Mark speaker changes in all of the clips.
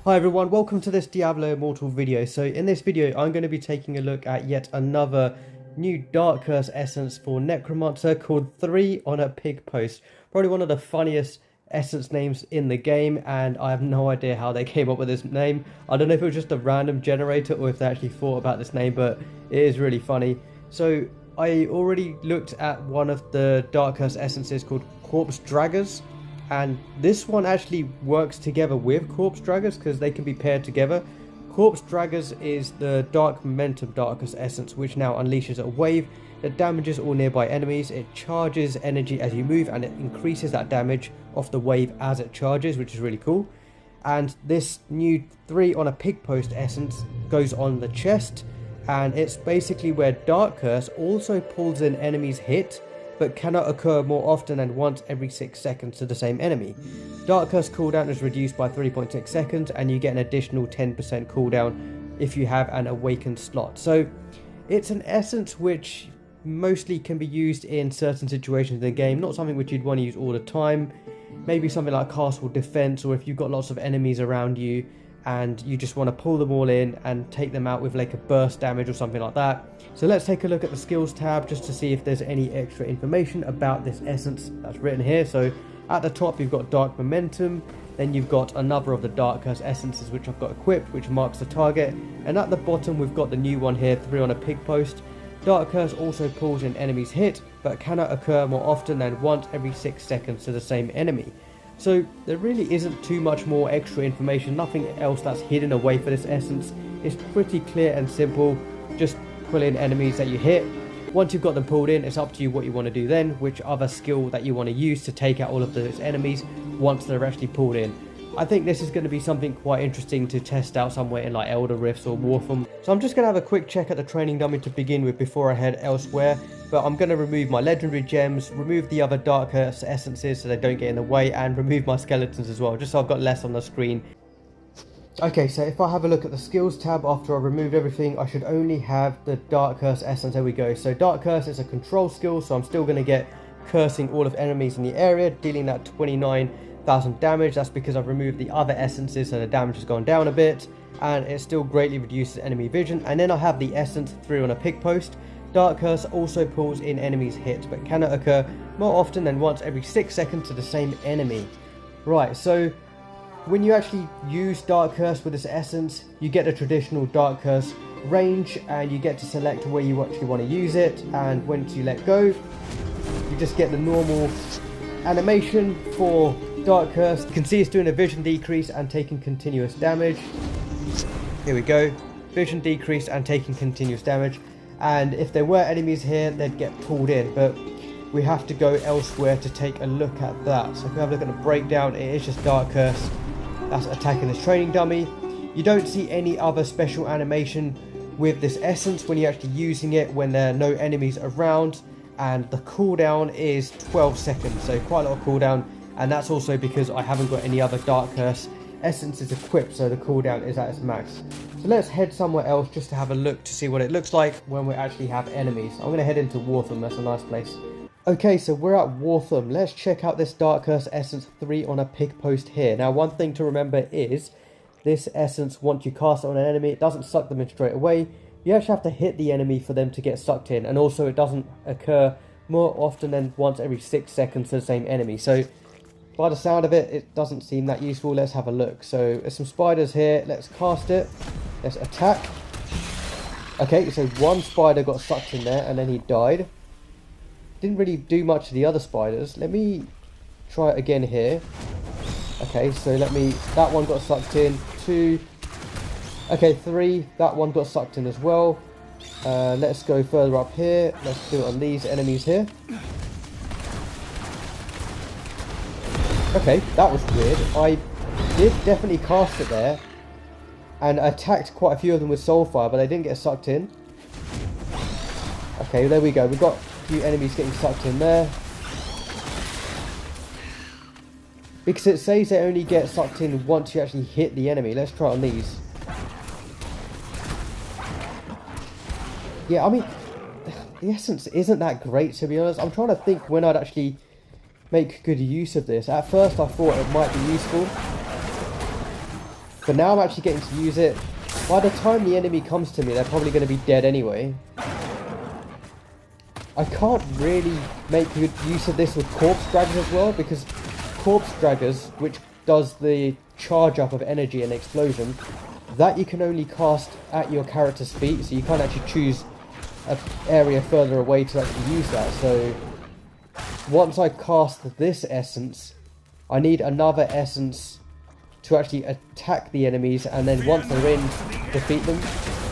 Speaker 1: Hi everyone, welcome to this Diablo Immortal video. So in this video I'm going to be taking a look at yet another new Dark Curse essence for Necromancer called 3 on a Pig Post. Probably one of the funniest essence names in the game, and I have no idea how they came up with this name. I don't know if it was just a random generator or if they actually thought about this name, but it is really funny. So I already looked at one of the Dark Curse essences called Corpse Draggers. And this one actually works together with Corpse Draggers because they can be paired together. Corpse Draggers is the Dark Momentum Dark Curse essence, which now unleashes a wave that damages all nearby enemies. It charges energy as you move, and it increases that damage off the wave as it charges, which is really cool. And this new 3 on a Pig Post essence goes on the chest, and it's basically where Dark Curse also pulls in enemies hit, but cannot occur more often than once every 6 seconds to the same enemy. Dark Curse cooldown is reduced by 3.6 seconds, and you get an additional 10% cooldown if you have an awakened slot. So it's an essence which mostly can be used in certain situations in the game, not something which you'd want to use all the time. Maybe something like castle defense, or if you've got lots of enemies around you and you just want to pull them all in and take them out with like a burst damage or something like that. So let's take a look at the skills tab just to see if there's any extra information about this essence that's written here. So at the top you've got Dark Momentum, then you've got another of the Dark Curse essences which I've got equipped, which marks the target, and at the bottom we've got the new one here, 3 on a Pig Post. Dark Curse also pulls in enemies hit, but cannot occur more often than once every 6 seconds to the same enemy. So there really isn't too much more extra information, nothing else that's hidden away for this essence. It's pretty clear and simple. Just pull in enemies that you hit. Once you've got them pulled in, it's up to you what you want to do then, which other skill that you want to use to take out all of those enemies once they're actually pulled in. I think this is going to be something quite interesting to test out somewhere in like Elder Rifts or Wortham. So I'm just going to have a quick check at the training dummy to begin with before I head elsewhere. But I'm going to remove my legendary gems, remove the other Dark Curse essences so they don't get in the way, and remove my skeletons as well, just so I've got less on the screen. Okay, so if I have a look at the skills tab after I've removed everything, I should only have the Dark Curse essence. There we go. So Dark Curse is a control skill, so I'm still going to get cursing all of enemies in the area, dealing that 29,000 damage. That's because I've removed the other essences, so the damage has gone down a bit, and it still greatly reduces enemy vision. And then I have the essence 3 on a Pig Post. Dark Curse also pulls in enemies hit, but cannot occur more often than once every 6 seconds to the same enemy. Right, so when you actually use Dark Curse with this essence, you get a traditional Dark Curse range, and you get to select where you actually want to use it, and once you let go, you just get the normal animation for Dark Curse. You can see it's doing a vision decrease and taking continuous damage. Here we go, vision decrease and taking continuous damage. And if there were enemies here, they'd get pulled in, but we have to go elsewhere to take a look at that. So if we have a look at the breakdown, it is just Dark Curse that's attacking this training dummy. You don't see any other special animation with this essence when you're actually using it when there are no enemies around, and the cooldown is 12 seconds, so quite a lot of cooldown, and that's also because I haven't got any other Dark Curse essences equipped, so the cooldown is at its max. So let's head somewhere else just to have a look to see what it looks like when we actually have enemies. I'm going to head into Wortham, that's a nice place. Okay, so we're at Wortham. Let's check out this Dark Curse Essence 3 on a Pig Post here. Now, one thing to remember is this essence, once you cast it on an enemy, it doesn't suck them in straight away. You actually have to hit the enemy for them to get sucked in, and also it doesn't occur more often than once every 6 seconds to the same enemy. So by the sound of it, it doesn't seem that useful. Let's have a look. So there's some spiders here. Let's cast it. Let's attack. Okay, so one spider got sucked in there and then he died. Didn't really do much to the other spiders. Let me try it again here. Okay, so that one got sucked in. 2. Okay, 3. That one got sucked in as well. Let's go further up here. Let's do it on these enemies here. Okay, that was weird. I did definitely cast it there and attacked quite a few of them with Soulfire, but they didn't get sucked in. Okay, there we go. We've got a few enemies getting sucked in there. Because it says they only get sucked in once you actually hit the enemy. Let's try it on these. Yeah, I mean, the essence isn't that great, to be honest. I'm trying to think when I'd actually make good use of this. At first I thought it might be useful, But now I'm actually getting to use it. By the time the enemy comes to me, they're probably going to be dead anyway. I can't really make good use of this with corpse draggers as well, because corpse draggers, which does the charge up of energy and explosion, that you can only cast at your character's feet, so you can't actually choose an area further away to actually use that. So once I cast this essence, I need another essence to actually attack the enemies, and then once they're in, defeat them,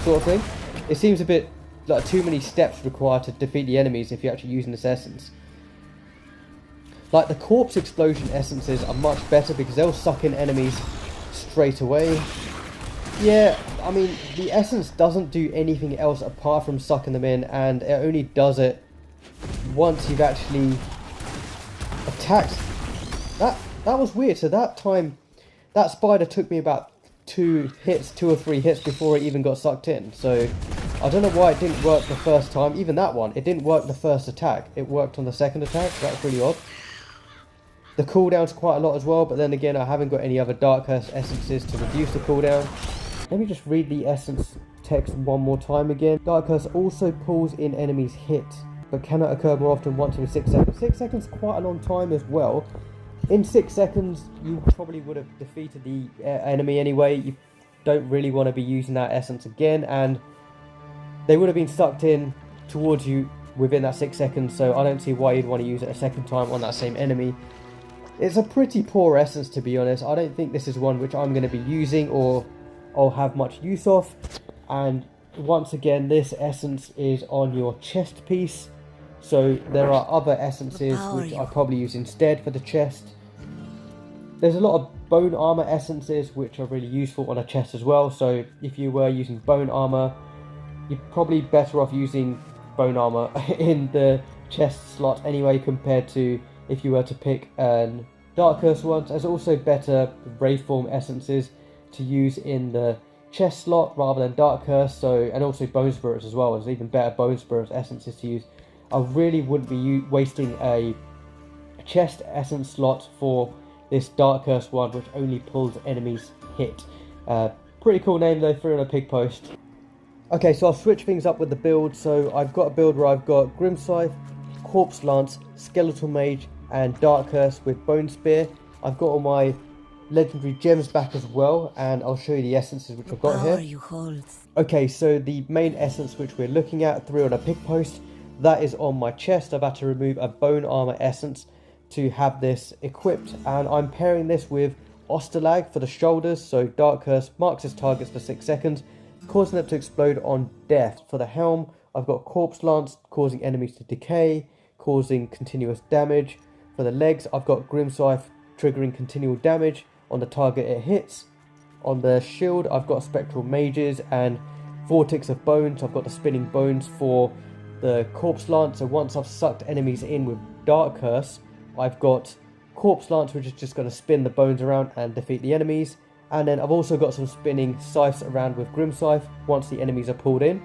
Speaker 1: sort of thing. It seems a bit like too many steps required to defeat the enemies if you're actually using this essence. Like the corpse explosion essences are much better because they'll suck in enemies straight away. Yeah, I mean, the essence doesn't do anything else apart from sucking them in, and it only does it once you've actually attacked. That was weird. So that time, that spider took me about 2 or 3 hits before it even got sucked in. So I don't know why it didn't work the first time. Even that one, it didn't work the first attack. It worked on the second attack. That's really odd. The cooldown's quite a lot as well, but then again, I haven't got any other Dark Curse essences to reduce the cooldown. Let me just read the essence text one more time again. Dark Curse also pulls in enemies hit, but cannot occur more often once every 6 seconds. 6 seconds is quite a long time as well. In 6 seconds, you probably would have defeated the enemy anyway. You don't really want to be using that essence again, and they would have been sucked in towards you within that 6 seconds, so I don't see why you'd want to use it a second time on that same enemy. It's a pretty poor essence, to be honest. I don't think this is one which I'm going to be using or I'll have much use of. And once again, this essence is on your chest piece, so there are other essences which I'll probably use instead for the chest. There's a lot of bone armor essences which are really useful on a chest as well, so if you were using bone armor, you're probably better off using bone armor in the chest slot anyway, compared to if you were to pick an Dark Curse one. There's also better Wraithform essences to use in the chest slot rather than Dark Curse, so, and also Bone Spirits as well. There's even better Bone Spirits essences to use. I really wouldn't be wasting a chest essence slot for this Dark Curse one, which only pulls enemies hit. Pretty cool name though, threw on a pig post. Okay, so I'll switch things up with the build. So I've got a build where I've got Grim Scythe, Corpse Lance, Skeletal Mage, and Dark Curse with Bone Spear. I've got all my legendary gems back as well, and I'll show you the essences which I've got here. Okay, so the main essence which we're looking at, threw on a pig post, that is on my chest. I've had to remove a bone armor essence to have this equipped, and I'm pairing this with Osterlag for the shoulders. So Dark Curse marks its targets for 6 seconds, causing them to explode on death. For the helm, I've got Corpse Lance, causing enemies to decay, causing continuous damage. For the legs, I've got Grim Scythe, triggering continual damage on the target it hits. On the shield, I've got Spectral Mages and Vortex of Bones. I've got the Spinning Bones for the Corpse Lance. So once I've sucked enemies in with Dark Curse, I've got Corpse Lance, which is just going to spin the bones around and defeat the enemies. And then I've also got some spinning scythes around with Grim Scythe once the enemies are pulled in.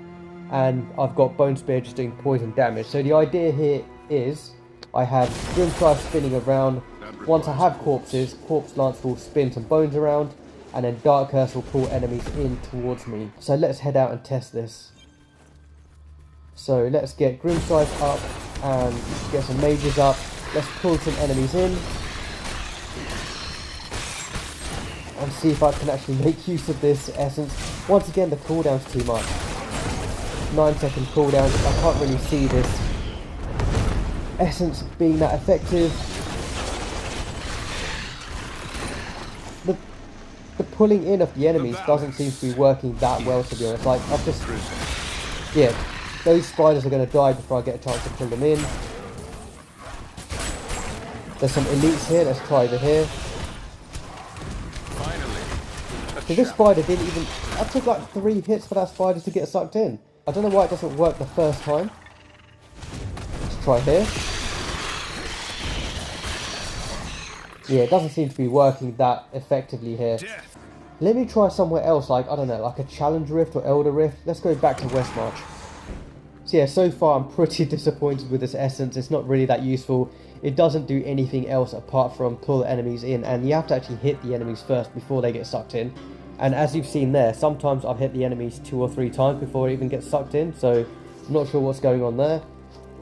Speaker 1: And I've got Bone Spear just doing poison damage. So the idea here is I have Grim Scythe spinning around. Once I have corpses, Corpse Lance will spin some bones around, and then Dark Curse will pull enemies in towards me. So let's head out and test this. So let's get Grim Scythe up and get some mages up. Let's pull some enemies in and see if I can actually make use of this essence. Once again, the cooldown's too much. 9-second cooldown. I can't really see this essence being that effective. The pulling in of the enemies doesn't seem to be working that well, to be honest. Like, I've just... yeah, those spiders are going to die before I get a chance to pull them in. There's some elites here. Let's try over here. So this spider didn't even... I took like 3 hits for that spider to get sucked in. I don't know why it doesn't work the first time. Let's try here. Yeah, it doesn't seem to be working that effectively here. Let me try somewhere else, like, I don't know, like a Challenge Rift or Elder Rift. Let's go back to Westmarch. So yeah, so far I'm pretty disappointed with this essence. It's not really that useful. It doesn't do anything else apart from pull enemies in, and you have to actually hit the enemies first before they get sucked in. And as you've seen there, sometimes I've hit the enemies 2 or 3 times before it even gets sucked in, so I'm not sure what's going on there.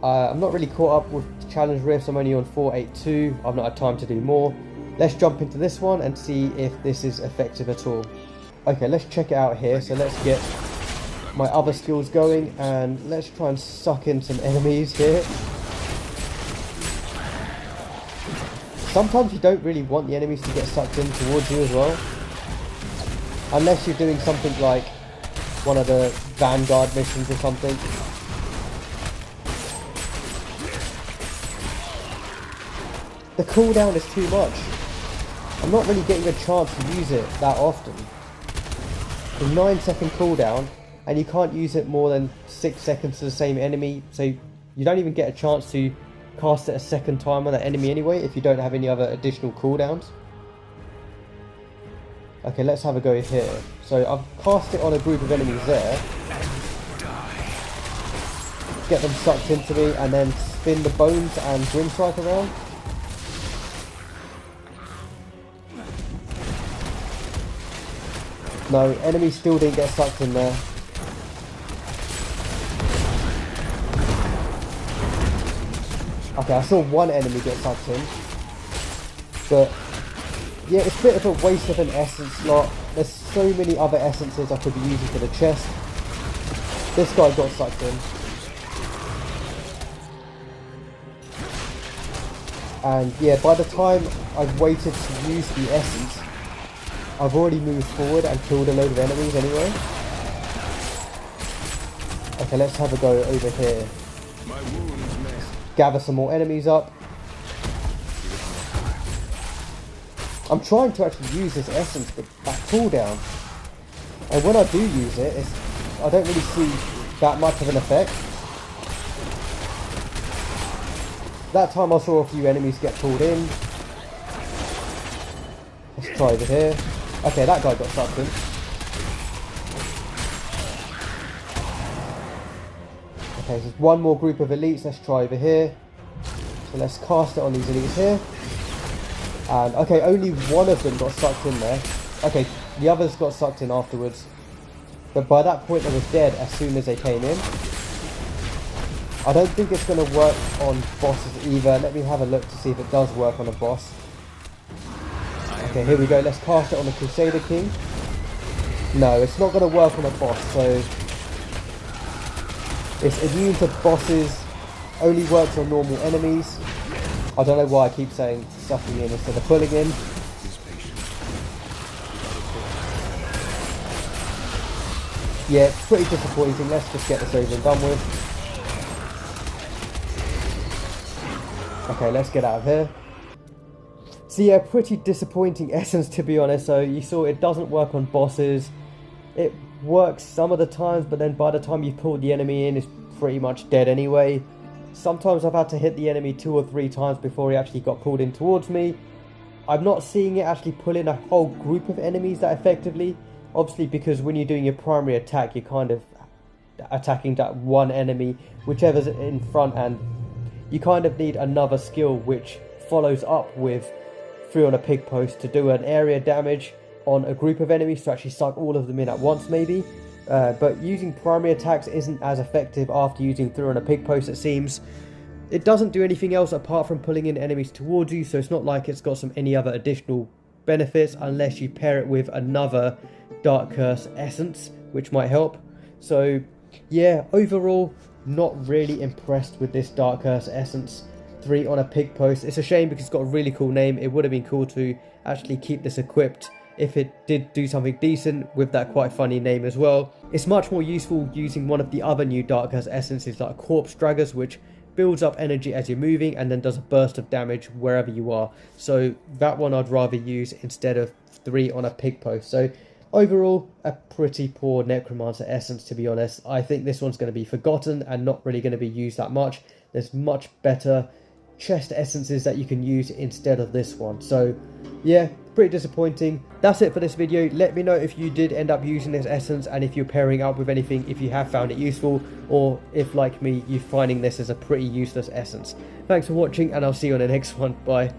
Speaker 1: I'm not really caught up with challenge rifts. I'm only on 482. I've not had time to do more. Let's jump into this one and see if this is effective at all. Okay, let's check it out here. So let's get my other skills going and let's try and suck in some enemies here. Sometimes you don't really want the enemies to get sucked in towards you as well, unless you're doing something like one of the Vanguard missions or something. The cooldown is too much. I'm not really getting a chance to use it that often. The 9-second cooldown, and you can't use it more than 6 seconds to the same enemy, so you don't even get a chance to cast it a second time on that enemy anyway if you don't have any other additional cooldowns. Okay, let's have a go here. So I've cast it on a group of enemies there. Get them sucked into me and then spin the bones and Grim Strike around. No, enemies still didn't get sucked in there. Okay, I saw one enemy get sucked in. But yeah, it's a bit of a waste of an essence slot. There's so many other essences I could be using for the chest. This guy got sucked in. And yeah, by the time I've waited to use the essence, I've already moved forward and killed a load of enemies anyway. Okay, let's have a go over here. Gather some more enemies up. I'm trying to actually use this essence with that cooldown, and when I do use it, I don't really see that much of an effect. That time I saw a few enemies get pulled in. Let's try over here. Okay, that guy got sucked in. Okay, there's one more group of elites. Let's try over here. So let's cast it on these elites here. And okay, only one of them got sucked in there. Okay, the others got sucked in afterwards. But by that point they were dead as soon as they came in. I don't think it's going to work on bosses either. Let me have a look to see if it does work on a boss. Okay, here we go. Let's cast it on the Crusader King. No, it's not going to work on a boss, so it's immune to bosses, only works on normal enemies. I don't know why I keep saying sucking in instead of pulling in. Yeah, it's pretty disappointing. Let's just get this over and done with. Okay, let's get out of here. So yeah, pretty disappointing essence to be honest. So you saw it doesn't work on bosses. It works some of the times, but then by the time you pull the enemy in, it's pretty much dead anyway. Sometimes I've had to hit the enemy 2 or 3 times before he actually got pulled in towards me. I'm not seeing it actually pull in a whole group of enemies that effectively. Obviously because when you're doing your primary attack, you're kind of attacking that one enemy, whichever's in front, and you kind of need another skill which follows up with 3 on a pig post to do an area damage on a group of enemies to actually suck all of them in at once maybe. But using primary attacks isn't as effective after using 3 on a pig post, it seems. It doesn't do anything else apart from pulling in enemies towards you, so it's not like it's got any other additional benefits unless you pair it with another Dark Curse essence, which might help. So yeah, overall not really impressed with this Dark Curse Essence 3 on a pig post. It's a shame because it's got a really cool name. It would have been cool to actually keep this equipped if it did do something decent with that quite funny name as well. It's much more useful using one of the other new Dark Curse essences like Corpse Draggers, which builds up energy as you're moving and then does a burst of damage wherever you are. So that one I'd rather use instead of 3 on a pig post. So overall, a pretty poor Necromancer Essence to be honest. I think this one's going to be forgotten and not really going to be used that much. There's much better chest essences that you can use instead of this one. So yeah, pretty disappointing. That's it for this video. Let me know if you did end up using this essence and if you're pairing up with anything, if you have found it useful, or if like me you're finding this as a pretty useless essence. Thanks for watching and I'll see you on the next one. Bye.